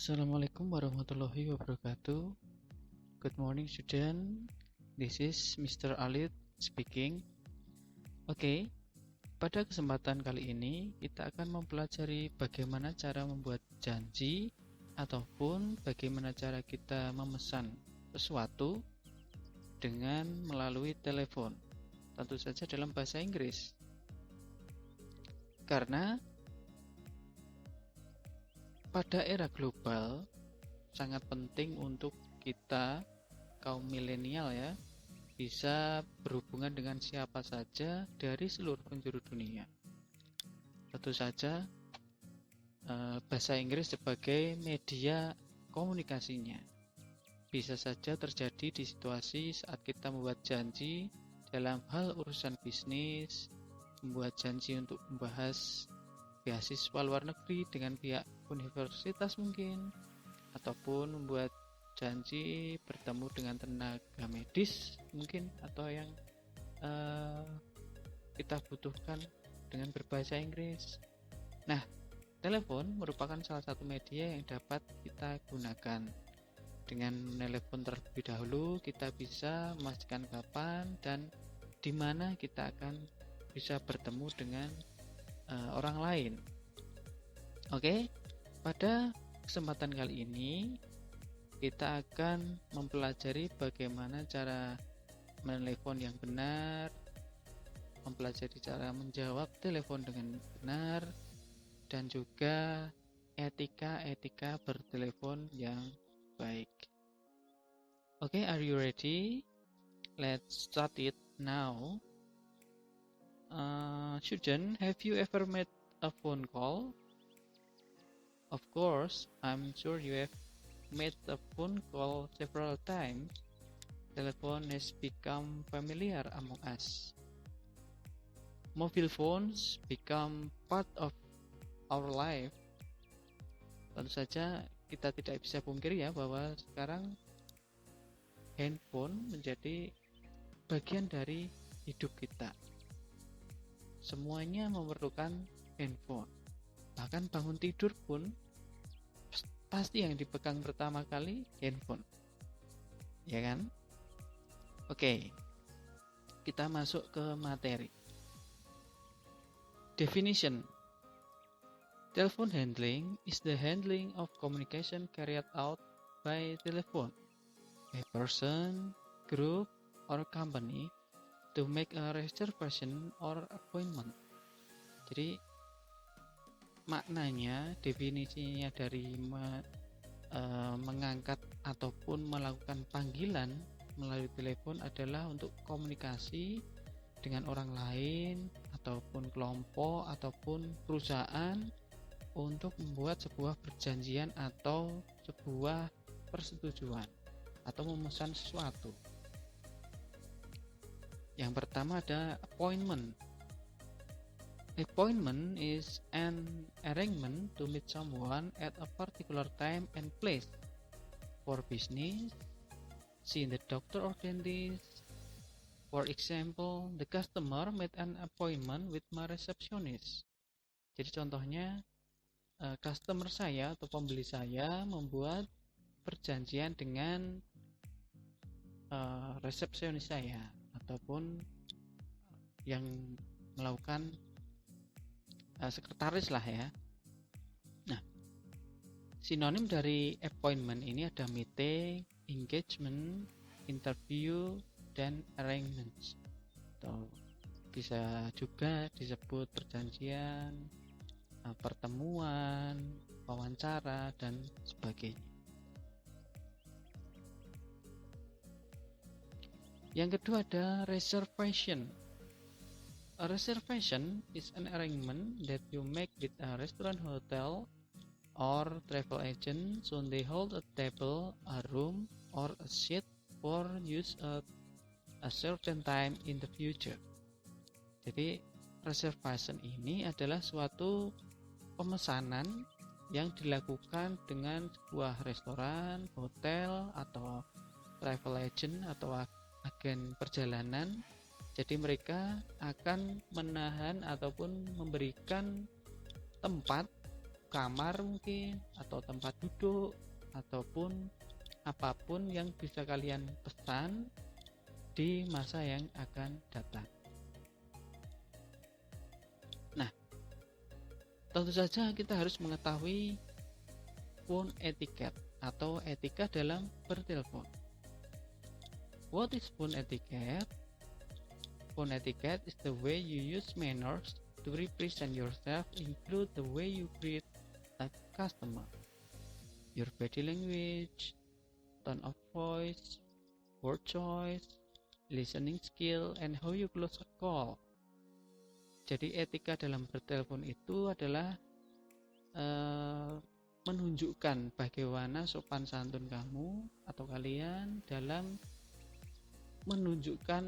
Assalamualaikum warahmatullahi wabarakatuh. Good morning student. This is Mr. Alit speaking. Oke, pada kesempatan kali ini kita akan mempelajari bagaimana cara membuat janji ataupun bagaimana cara kita memesan sesuatu dengan melalui telepon. Tentu saja dalam bahasa Inggris. Karena pada era global sangat penting untuk kita kaum milenial ya bisa berhubungan dengan siapa saja dari seluruh penjuru dunia. Tentu saja bahasa Inggris sebagai media komunikasinya. Bisa saja terjadi di situasi saat kita membuat janji dalam hal urusan bisnis, membuat janji untuk membahas beasiswa luar negeri dengan pihak universitas mungkin, ataupun membuat janji bertemu dengan tenaga medis mungkin, atau yang kita butuhkan dengan berbahasa Inggris. Nah, telepon merupakan salah satu media yang dapat kita gunakan. Dengan telepon terlebih dahulu kita bisa memastikan kapan dan di mana kita akan bisa bertemu dengan orang lain. Oke, pada kesempatan kali ini kita akan mempelajari bagaimana cara menelepon yang benar, mempelajari cara menjawab telepon dengan benar, dan juga etika bertelepon yang baik. Oke, are you ready? Let's start it now. Student, have you ever made a phone call? Of course, I'm sure you have made a phone call several times. Telephone has become familiar among us. Mobile phones become part of our life. Tentu saja kita tidak bisa pungkiri ya bahwa sekarang handphone menjadi bagian dari hidup kita. Semuanya memerlukan handphone. Bahkan bangun tidur pun pasti yang dipegang pertama kali handphone. Ya kan? Oke. Kita masuk ke materi. Definition. Telephone handling is the handling of communication carried out by telephone. A person, group, or company to make a reservation or appointment. Jadi maknanya, definisinya dari mengangkat ataupun melakukan panggilan melalui telepon adalah untuk komunikasi dengan orang lain ataupun kelompok ataupun perusahaan untuk membuat sebuah perjanjian atau sebuah persetujuan atau memesan sesuatu. Yang pertama ada appointment. Appointment is an arrangement to meet someone at a particular time and place for business, see the doctor or dentist. For example, the customer made an appointment with my receptionist. Jadi contohnya, customer saya atau pembeli saya membuat perjanjian dengan resepsionis saya ataupun yang melakukan sekretaris lah ya. Nah, sinonim dari appointment ini ada meeting, engagement, interview, dan arrangements. Atau bisa juga disebut perjanjian, pertemuan, wawancara, dan sebagainya. Yang kedua ada reservation. A reservation is an arrangement that you make with a restaurant, hotel, or travel agent so they hold a table, a room, or a seat for use at a certain time in the future. Jadi reservation ini adalah suatu pemesanan yang dilakukan dengan sebuah restoran, hotel, atau travel agent atau agen perjalanan. Jadi mereka akan menahan ataupun memberikan tempat kamar mungkin, atau tempat duduk, ataupun apapun yang bisa kalian pesan di masa yang akan datang. Nah, tentu saja kita harus mengetahui phone etiquette atau etika dalam bertelepon. What is phone etiquette? Phone etiquette is the way you use manners to represent yourself, include the way you greet a customer, your body language, tone of voice, word choice, listening skill, and how you close a call. Jadi etika dalam bertelepon itu adalah menunjukkan bagaimana sopan santun kamu atau kalian dalam menunjukkan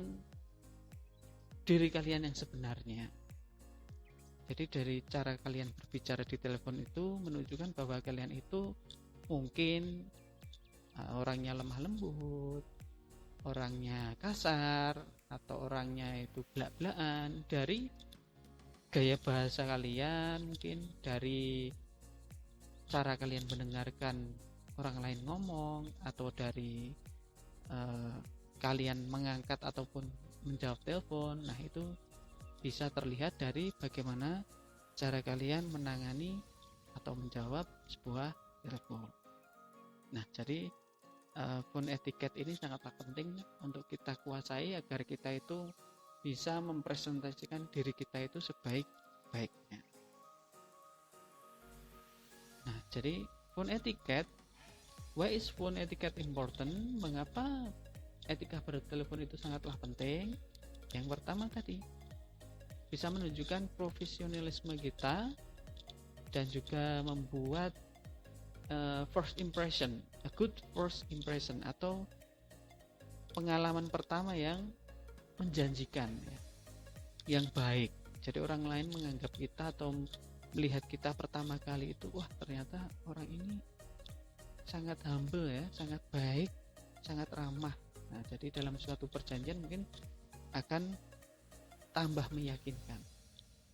diri kalian yang sebenarnya. Jadi dari cara kalian berbicara di telepon itu menunjukkan bahwa kalian itu mungkin orangnya lemah lembut, orangnya kasar, atau orangnya itu blak-blakan. Dari gaya bahasa kalian, mungkin dari cara kalian mendengarkan orang lain ngomong, atau dari kalian mengangkat ataupun menjawab telepon. Nah, itu bisa terlihat dari bagaimana cara kalian menangani atau menjawab sebuah telepon. Nah, jadi phone etiquette ini sangatlah penting untuk kita kuasai agar kita itu bisa mempresentasikan diri kita itu sebaik-baiknya. Nah, jadi phone etiquette, why is phone etiquette important? Mengapa etika bertelepon itu sangatlah penting? Yang pertama tadi, bisa menunjukkan profesionalisme kita dan juga membuat first impression, a good first impression, atau pengalaman pertama yang menjanjikan, ya, yang baik. Jadi orang lain menganggap kita atau melihat kita pertama kali itu, wah ternyata orang ini sangat humble ya, sangat baik, sangat ramah. Nah, jadi dalam suatu perjanjian mungkin akan tambah meyakinkan.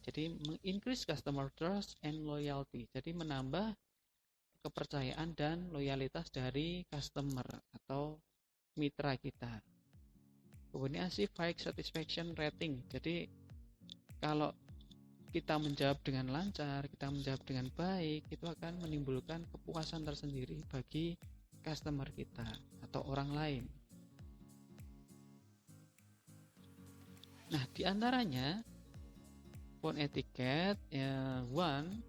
Jadi increase customer trust and loyalty. Jadi menambah kepercayaan dan loyalitas dari customer atau mitra kita. Kemudian high satisfaction rating. Jadi kalau kita menjawab dengan lancar, kita menjawab dengan baik, itu akan menimbulkan kepuasan tersendiri bagi customer kita atau orang lain. Nah, diantaranya phone etiquette, one,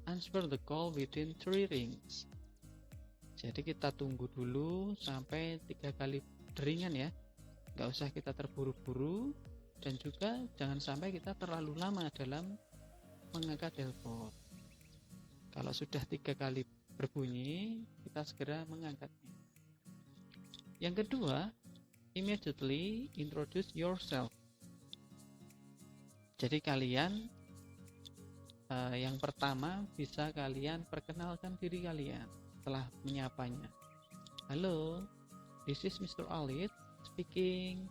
answer the call within 3 rings. Jadi kita tunggu dulu sampai 3 kali deringan ya. Nggak usah kita terburu-buru, dan juga jangan sampai kita terlalu lama dalam mengangkat telepon. Kalau sudah 3 kali berbunyi, kita segera mengangkatnya. Yang kedua, immediately introduce yourself. Jadi kalian yang pertama bisa kalian perkenalkan diri kalian setelah menyapanya. Halo, this is Mr. Alit speaking.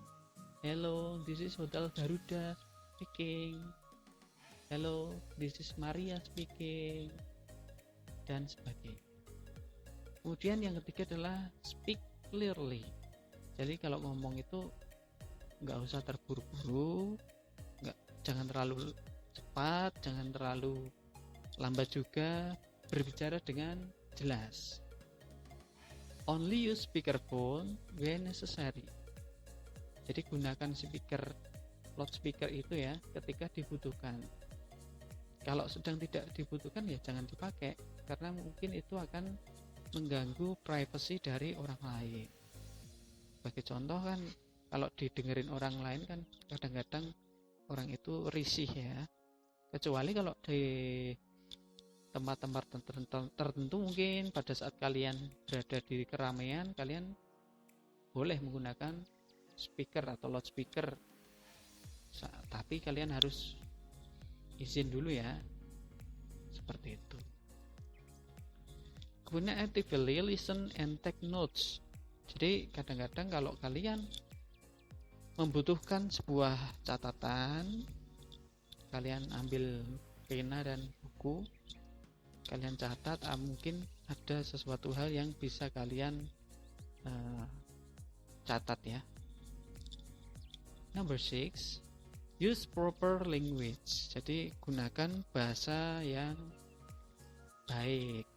Hello, this is Hotel Garuda speaking. Hello, this is Maria speaking, dan sebagainya. Kemudian yang ketiga adalah speak clearly. Jadi kalau ngomong itu nggak usah terburu-buru, jangan terlalu cepat, jangan terlalu lambat juga, berbicara dengan jelas. Only use speakerphone when necessary. Jadi gunakan loudspeaker itu ya ketika dibutuhkan. Kalau sedang tidak dibutuhkan ya jangan dipakai, karena mungkin itu akan mengganggu privasi dari orang lain. Sebagai contoh kan, kalau didengerin orang lain kan kadang-kadang orang itu risih ya. Kecuali kalau di tempat-tempat tertentu mungkin pada saat kalian berada di keramaian, kalian boleh menggunakan speaker atau loudspeaker, tapi kalian harus izin dulu ya, seperti itu. Kemudian actively listen and take notes. Jadi kadang-kadang kalau kalian membutuhkan sebuah catatan, kalian ambil pena dan buku, kalian catat, mungkin ada sesuatu hal yang bisa kalian catat ya. Number 6, use proper language. Jadi gunakan bahasa yang baik,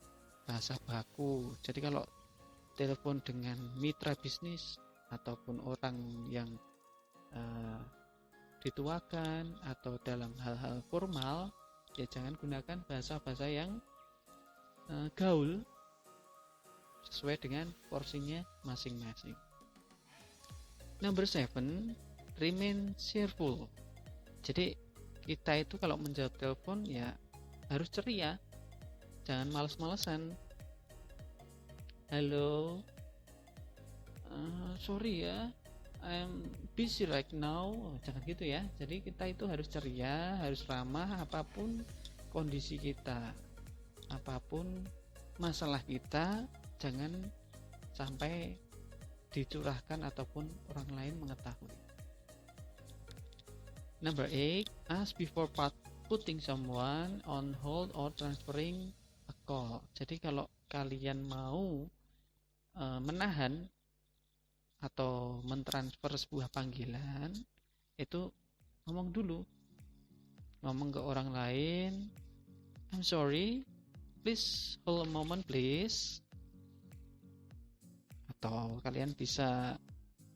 bahasa baku. Jadi kalau telepon dengan mitra bisnis ataupun orang yang dituakan atau dalam hal-hal formal, ya jangan gunakan bahasa-bahasa yang gaul, sesuai dengan porsinya masing-masing. Number 7, remain cheerful. Jadi kita itu kalau menjawab telepon ya harus ceria, jangan males-malesan. Halo, sorry ya, I'm busy right now. Jangan gitu ya. Jadi kita itu harus ceria, harus ramah apapun kondisi kita, apapun masalah kita, jangan sampai dicurahkan ataupun orang lain mengetahui. Number 8, ask before putting someone on hold or transferring a call. Jadi kalau kalian mau menahan atau mentransfer sebuah panggilan, itu ngomong dulu, ngomong ke orang lain, I'm sorry, please hold a moment please. Atau kalian bisa,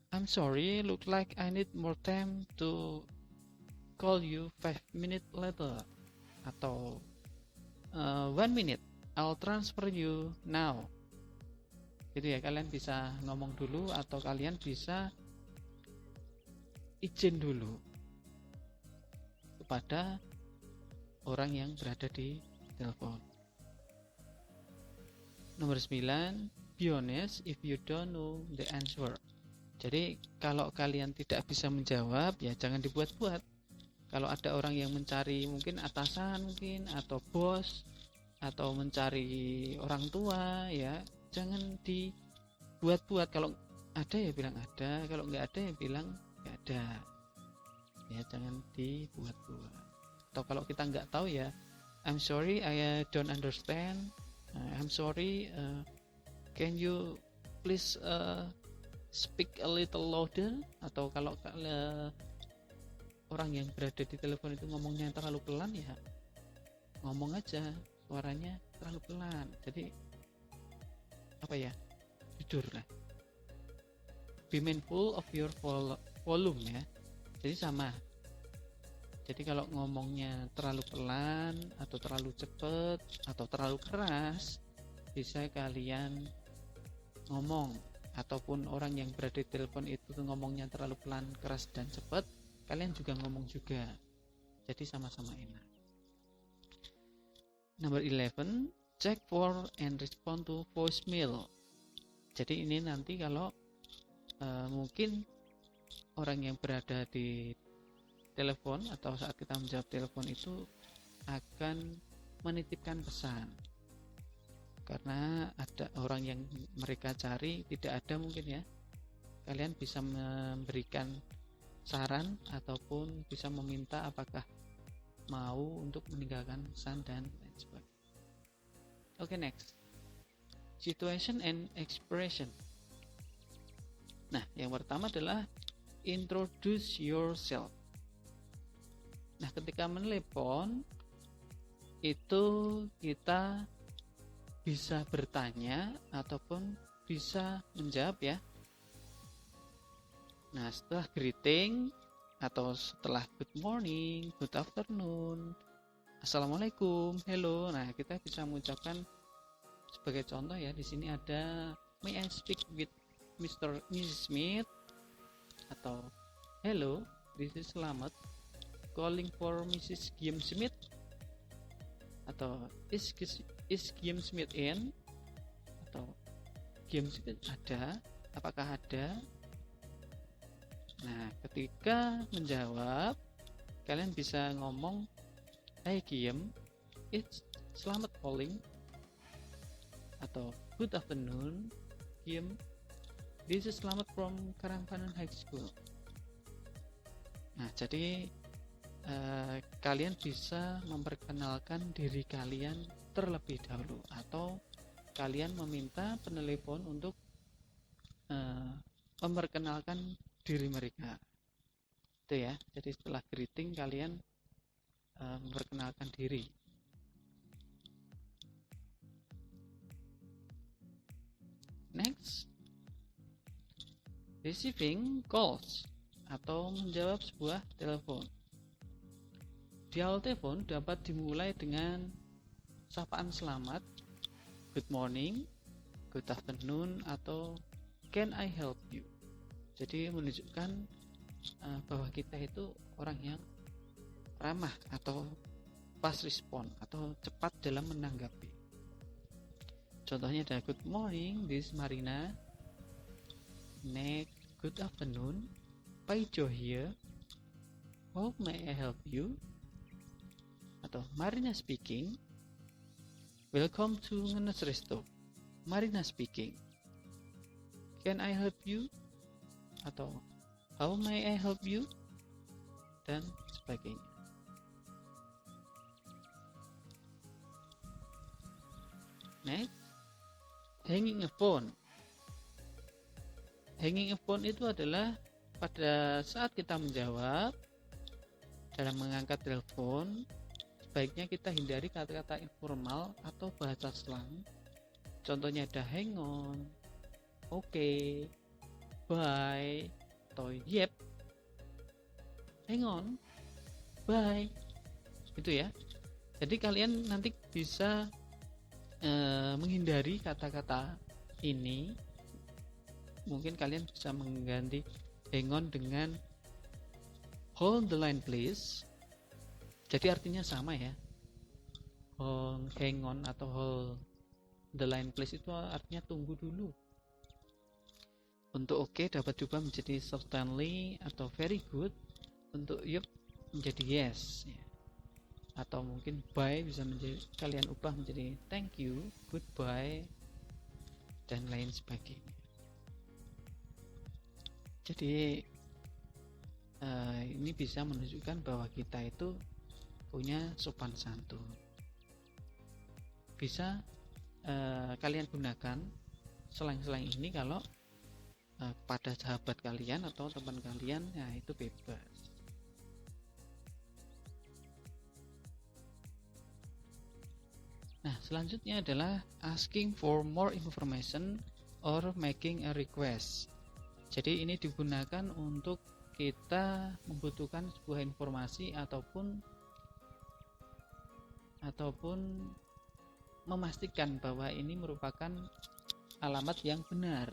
I'm sorry, look like I need more time to call you 5 minutes later. Atau 1 minute, I'll transfer you now. Gitu ya, kalian bisa ngomong dulu atau kalian bisa izin dulu kepada orang yang berada di telepon. Nomor 9, be honest if you don't know the answer. Jadi kalau kalian tidak bisa menjawab, ya jangan dibuat-buat. Kalau ada orang yang mencari mungkin atasan mungkin atau bos atau mencari orang tua, ya jangan dibuat-buat. Kalau ada ya bilang ada, kalau nggak ada ya bilang nggak ada. Ya jangan dibuat-buat. Atau kalau kita nggak tahu ya, I'm sorry, I don't understand. I'm sorry, can you please speak a little louder? Atau kalau orang yang berada di telepon itu ngomongnya terlalu pelan, ya ngomong aja suaranya terlalu pelan. Jadi apa ya, jujur lah. Be mindful of your volume ya. Jadi sama. Jadi kalau ngomongnya terlalu pelan atau terlalu cepat atau terlalu keras, bisa kalian ngomong, ataupun orang yang berada di telepon itu ngomongnya terlalu pelan, keras dan cepat, kalian juga ngomong juga. Jadi sama-sama enak. Number 11, check for and respond to voicemail. Jadi ini nanti kalau mungkin orang yang berada di telepon atau saat kita menjawab telepon itu akan menitipkan pesan, karena ada orang yang mereka cari tidak ada mungkin ya. Kalian bisa memberikan saran ataupun bisa meminta apakah mau untuk meninggalkan pesan dan lain sebagainya. Oke, next, situation and expression. Nah, yang pertama adalah introduce yourself. Nah, ketika menelepon itu kita bisa bertanya ataupun bisa menjawab ya. Nah, setelah greeting atau setelah good morning, good afternoon, assalamualaikum, hello. Nah, kita bisa mengucapkan sebagai contoh ya, di sini ada may I speak with Mrs. Smith, atau hello, this is Slamet calling for Mrs. Guillaume Smith, atau is Guillaume Smith in, atau Guillaume Smith ada, apakah ada. Nah, ketika menjawab kalian bisa ngomong, hey Guillaume, it's Slamet calling, atau good afternoon Guillaume, this is Slamet from Karangpanan High School. Nah, jadi kalian bisa memperkenalkan diri kalian terlebih dahulu, atau kalian meminta penelepon untuk memperkenalkan diri mereka. Itu ya. Jadi setelah greeting kalian memperkenalkan diri. Next, receiving calls atau menjawab sebuah telepon. Di awal telepon dapat dimulai dengan sapaan selamat, good morning, good afternoon, atau can I help you. Jadi menunjukkan bahwa kita itu orang yang ramah atau fast respon atau cepat dalam menanggapi. Contohnya ada good morning, this is Marina. Next, good afternoon, Paijo here. How may I help you? Atau Marina speaking. Welcome to Ngenes Resto. Marina speaking. Can I help you? Atau how may I help you? Dan sebagainya. Next, hanging a phone. Hanging a phone itu adalah pada saat kita menjawab dalam mengangkat telepon, sebaiknya kita hindari kata-kata informal atau bahasa slang. Contohnya ada hang on, okay, bye, atau yep, hang on, bye. Itu ya. Jadi kalian nanti bisa menghindari kata-kata ini. Mungkin kalian bisa mengganti hang on dengan hold the line please. Jadi artinya sama ya. Hang on atau hold the line please itu artinya tunggu dulu. Untuk oke dapat diubah menjadi certainly atau very good. Untuk yup menjadi yes ya. Atau mungkin bye bisa menjadi kalian ubah menjadi thank you, goodbye, dan lain sebagainya. Jadi ini bisa menunjukkan bahwa kita itu punya sopan santun. Bisa kalian gunakan slang-slang ini kalau pada sahabat kalian atau teman kalian, ya itu bebas. Nah, selanjutnya adalah asking for more information or making a request. Jadi ini digunakan untuk kita membutuhkan sebuah informasi ataupun memastikan bahwa ini merupakan alamat yang benar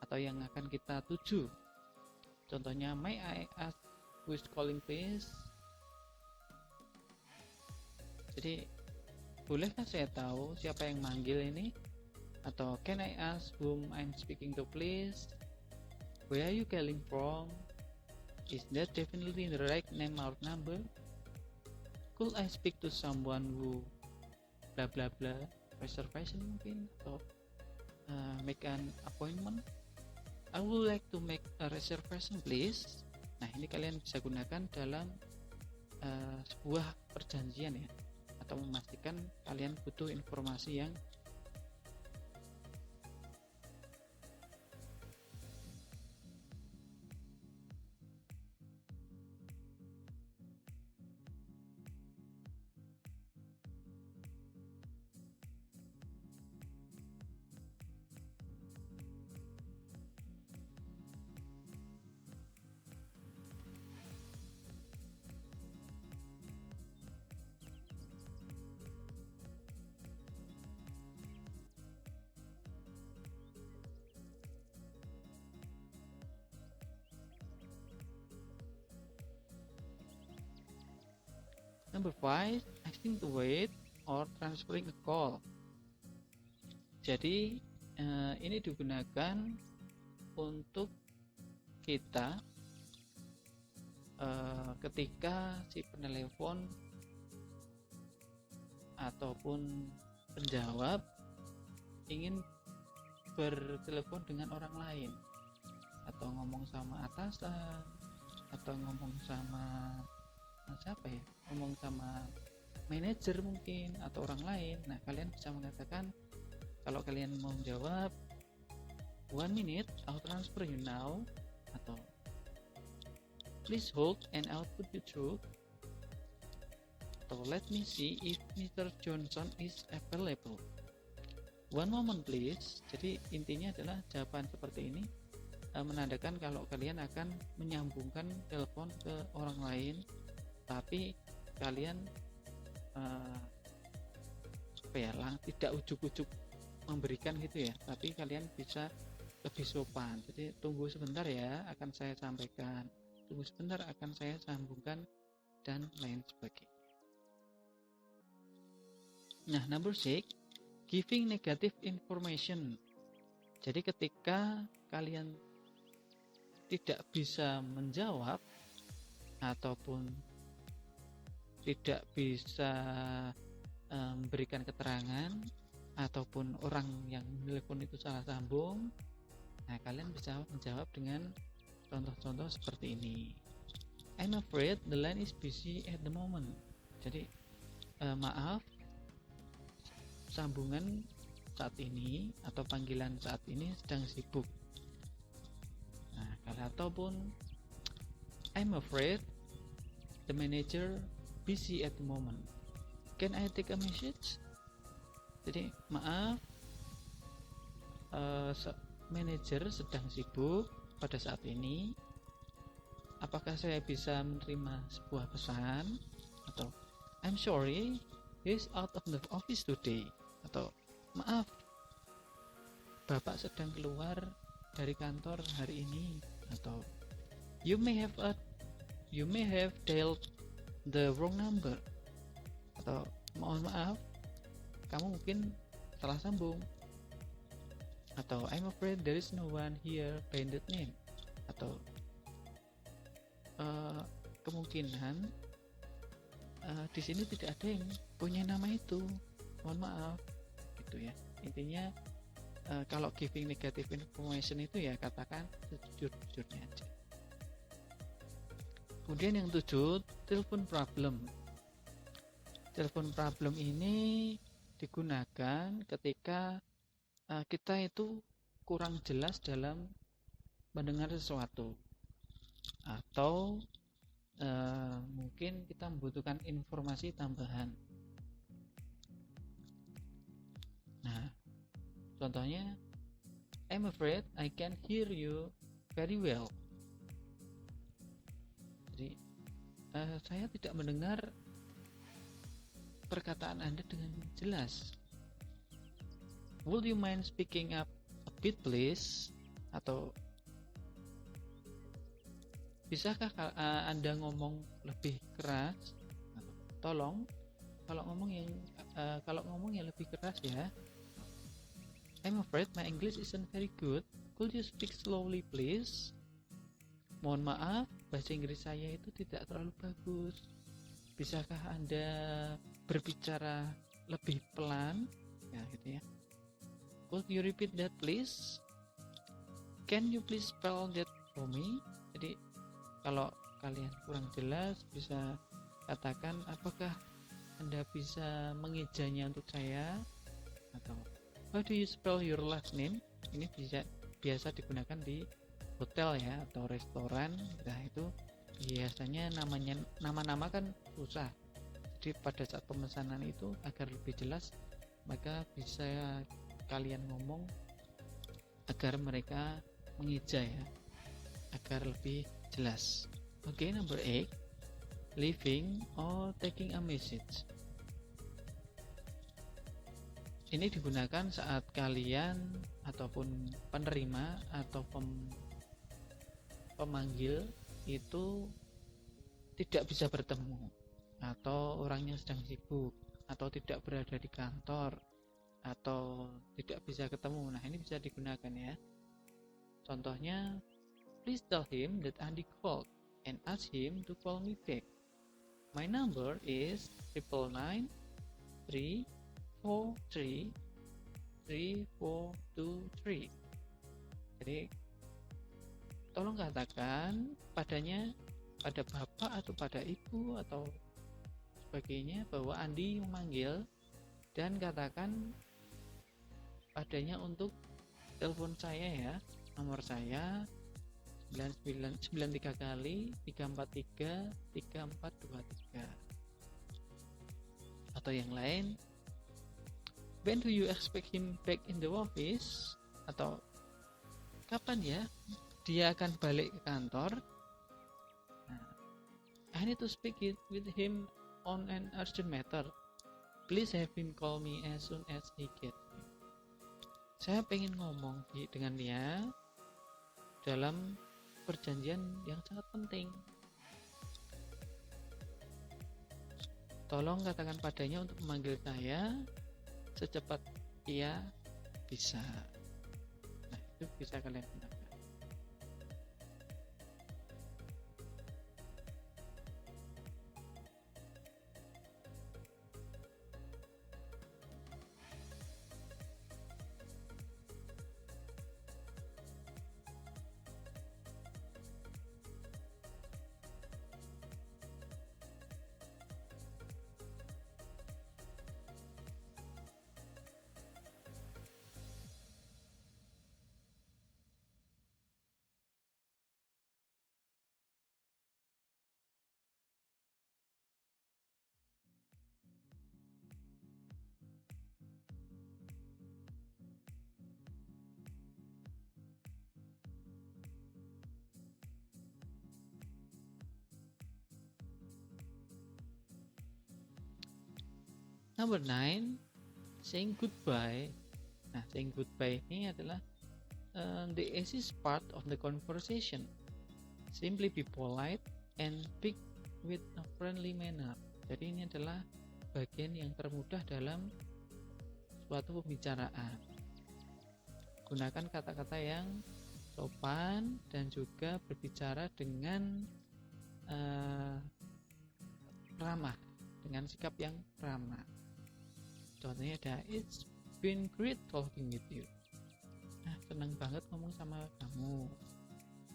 atau yang akan kita tuju. Contohnya, may I ask who is calling please? Jadi bolehkah saya tahu siapa yang manggil ini? Atau can I ask whom I'm speaking to please? Where are you calling from? Is that definitely the right name or number? Could I speak to someone who blah blah blah, reservation mungkin, atau make an appointment? I would like to make a reservation please. Nah, ini kalian bisa gunakan dalam sebuah perjanjian ya, atau memastikan kalian butuh informasi yang Number 5, asking to wait or transferring a call. Jadi ini digunakan untuk kita ketika si penelepon ataupun penjawab ingin bertelepon dengan orang lain, atau ngomong sama atasan, atau ngomong sama siapa ya, ngomong sama manajer mungkin atau orang lain. Nah, kalian bisa mengatakan kalau kalian mau jawab 1 minute, I'll transfer you now, atau please hold and I'll put you through, atau let me see if Mr. Johnson is available. 1 moment please. Jadi intinya adalah jawaban seperti ini menandakan kalau kalian akan menyambungkan telepon ke orang lain, tapi kalian tidak ujuk-ujuk memberikan gitu ya, tapi kalian bisa lebih sopan. Jadi tunggu sebentar ya, akan saya sampaikan, tunggu sebentar akan saya sambungkan, dan lain sebagainya. Nah, number 6, giving negative information. Jadi ketika kalian tidak bisa menjawab ataupun tidak bisa memberikan keterangan, ataupun orang yang telepon itu salah sambung, nah kalian bisa menjawab dengan contoh-contoh seperti ini. I'm afraid the line is busy at the moment. Jadi maaf, sambungan saat ini atau panggilan saat ini sedang sibuk. Nah, ataupun I'm afraid the manager busy at the moment. Can I take a message? Jadi maaf, manajer sedang sibuk pada saat ini. Apakah saya bisa menerima sebuah pesan? Atau I'm sorry, he's out of the office today. Atau maaf, Bapak sedang keluar dari kantor hari ini. Atau you may have dialed the wrong number. Atau mohon maaf, kamu mungkin salah sambung. Atau I'm afraid there is no one here by that name. Atau kemungkinan di sini tidak ada yang punya nama itu, mohon maaf, gitu ya. Intinya kalau giving negative information itu ya katakan sejujur-jujurnya aja. Kemudian yang 7, telepon problem. Telepon problem ini digunakan ketika kita itu kurang jelas dalam mendengar sesuatu, atau mungkin kita membutuhkan informasi tambahan. Nah, contohnya I'm afraid I can't hear you very well. Jadi saya tidak mendengar perkataan Anda dengan jelas. Would you mind speaking up a bit please? Atau bisakah Anda ngomong lebih keras? Tolong kalau ngomong yang lebih keras ya. I'm afraid my English isn't very good. Could you speak slowly please? Mohon maaf, bahasa Inggris saya itu tidak terlalu bagus. Bisakah Anda berbicara lebih pelan? Ya, gitu ya. Could you repeat that please? Can you please spell that for me? Jadi kalau kalian kurang jelas, bisa katakan apakah Anda bisa mengejanya untuk saya? Atau how do you spell your last name? Ini biasa digunakan di hotel ya, atau restoran. Nah, itu biasanya nama-nama kan susah. Jadi pada saat pemesanan itu agar lebih jelas, maka bisa kalian ngomong agar mereka mengeja ya, agar lebih jelas. Oke, number 8, leaving or taking a message. Ini digunakan saat kalian ataupun penerima atau pemanggil itu tidak bisa bertemu, atau orangnya sedang sibuk, atau tidak berada di kantor, atau tidak bisa ketemu. Nah, ini bisa digunakan ya. Contohnya, please tell him that Andy called and ask him to call me back. My number is 999 343 3423. Jadi tolong katakan pada bapak atau pada ibu atau sebagainya bahwa Andi memanggil, dan katakan padanya untuk telepon saya ya, nomor saya 93 kali 343 3423, atau yang lain, when do you expect him back in the office, atau kapan ya dia akan balik ke kantor. I need to speak with him on an urgent matter. Please have him call me as soon as he gets me. Saya pengen ngomong dengan dia dalam perjanjian yang sangat penting. Tolong katakan padanya untuk memanggil saya secepat ia bisa. Nah, itu bisa kalian gunakan. Number 9, saying goodbye. Nah, saying goodbye ini adalah the easiest part of the conversation. Simply be polite and speak with a friendly manner. Jadi ini adalah bagian yang termudah dalam suatu pembicaraan. Gunakan kata-kata yang sopan dan juga berbicara dengan ramah, dengan sikap yang ramah. Contohnya ada, it's been great talking with you. Nah, senang banget ngomong sama kamu.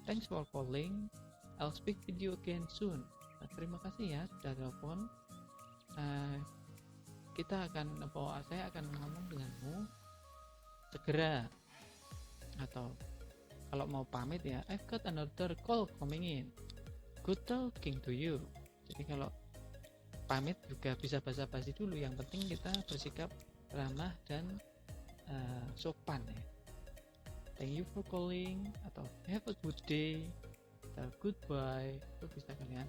Thanks for calling. I'll speak with you again soon. Nah, terima kasih ya sudah telepon. Saya akan ngomong denganmu segera. Atau kalau mau pamit ya, I've got another call coming in. Good talking to you. Jadi kalau pamit juga bisa basa-basi dulu, yang penting kita bersikap ramah dan sopan ya. Thank you for calling, atau have a good day, atau goodbye, itu bisa kalian.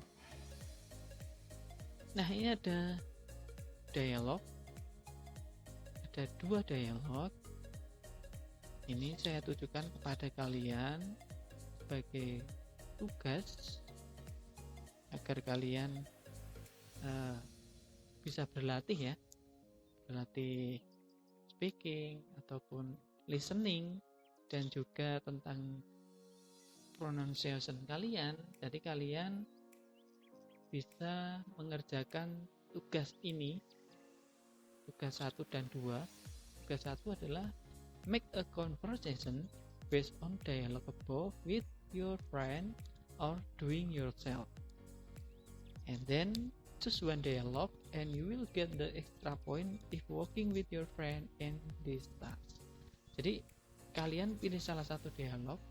Nah, ini ada dialog, ada 2 dialog. Ini saya tujukan kepada kalian sebagai tugas agar kalian bisa berlatih ya, berlatih speaking ataupun listening, dan juga tentang pronunciation kalian. Jadi kalian bisa mengerjakan tugas ini, tugas 1 dan 2. Tugas 1 adalah make a conversation based on dialogue above with your friend or doing yourself, and then choose one dialogue and you will get the extra point if working with your friend in this task. Jadi kalian pilih salah satu dialog,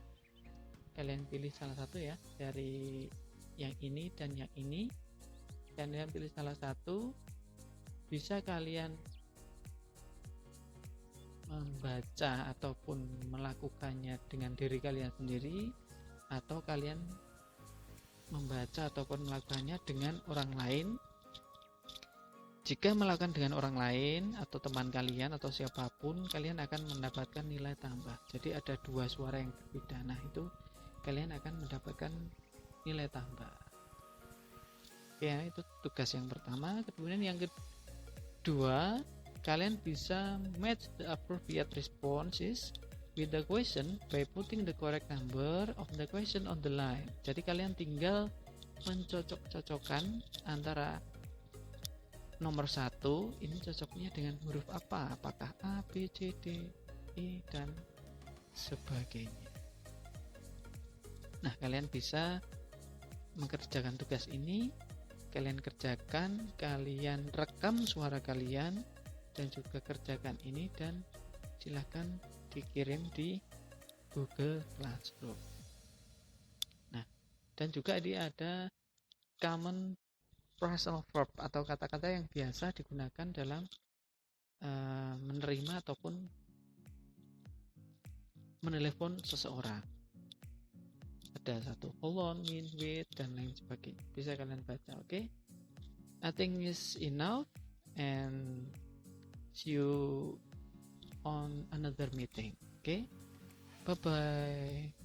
kalian pilih salah satu ya dari yang ini dan yang ini, kalian pilih salah satu. Bisa kalian membaca ataupun melakukannya dengan diri kalian sendiri, atau kalian membaca ataupun melakukannya dengan orang lain. Jika melakukan dengan orang lain atau teman kalian atau siapapun, kalian akan mendapatkan nilai tambah. Jadi ada 2 suara yang berbeda. Nah, itu kalian akan mendapatkan nilai tambah. Ya, itu tugas yang pertama. Kemudian yang kedua, kalian bisa match the appropriate responses with the question by putting the correct number of the question on the line. Jadi kalian tinggal mencocok-cocokkan antara nomor 1 ini cocoknya dengan huruf apa, apakah A, B, C, D, E, dan sebagainya. Nah, kalian bisa mengerjakan tugas ini kalian kerjakan, kalian rekam suara kalian dan juga kerjakan ini, dan silahkan dikirim di Google Classroom. Nah, dan juga ini ada common phrasal verb atau kata-kata yang biasa digunakan dalam menerima ataupun menelepon seseorang. Ada satu hold on, mean, wait, dan lain sebagainya. Bisa kalian baca, oke? I think is enough, and see you on another meeting, okay? Bye bye.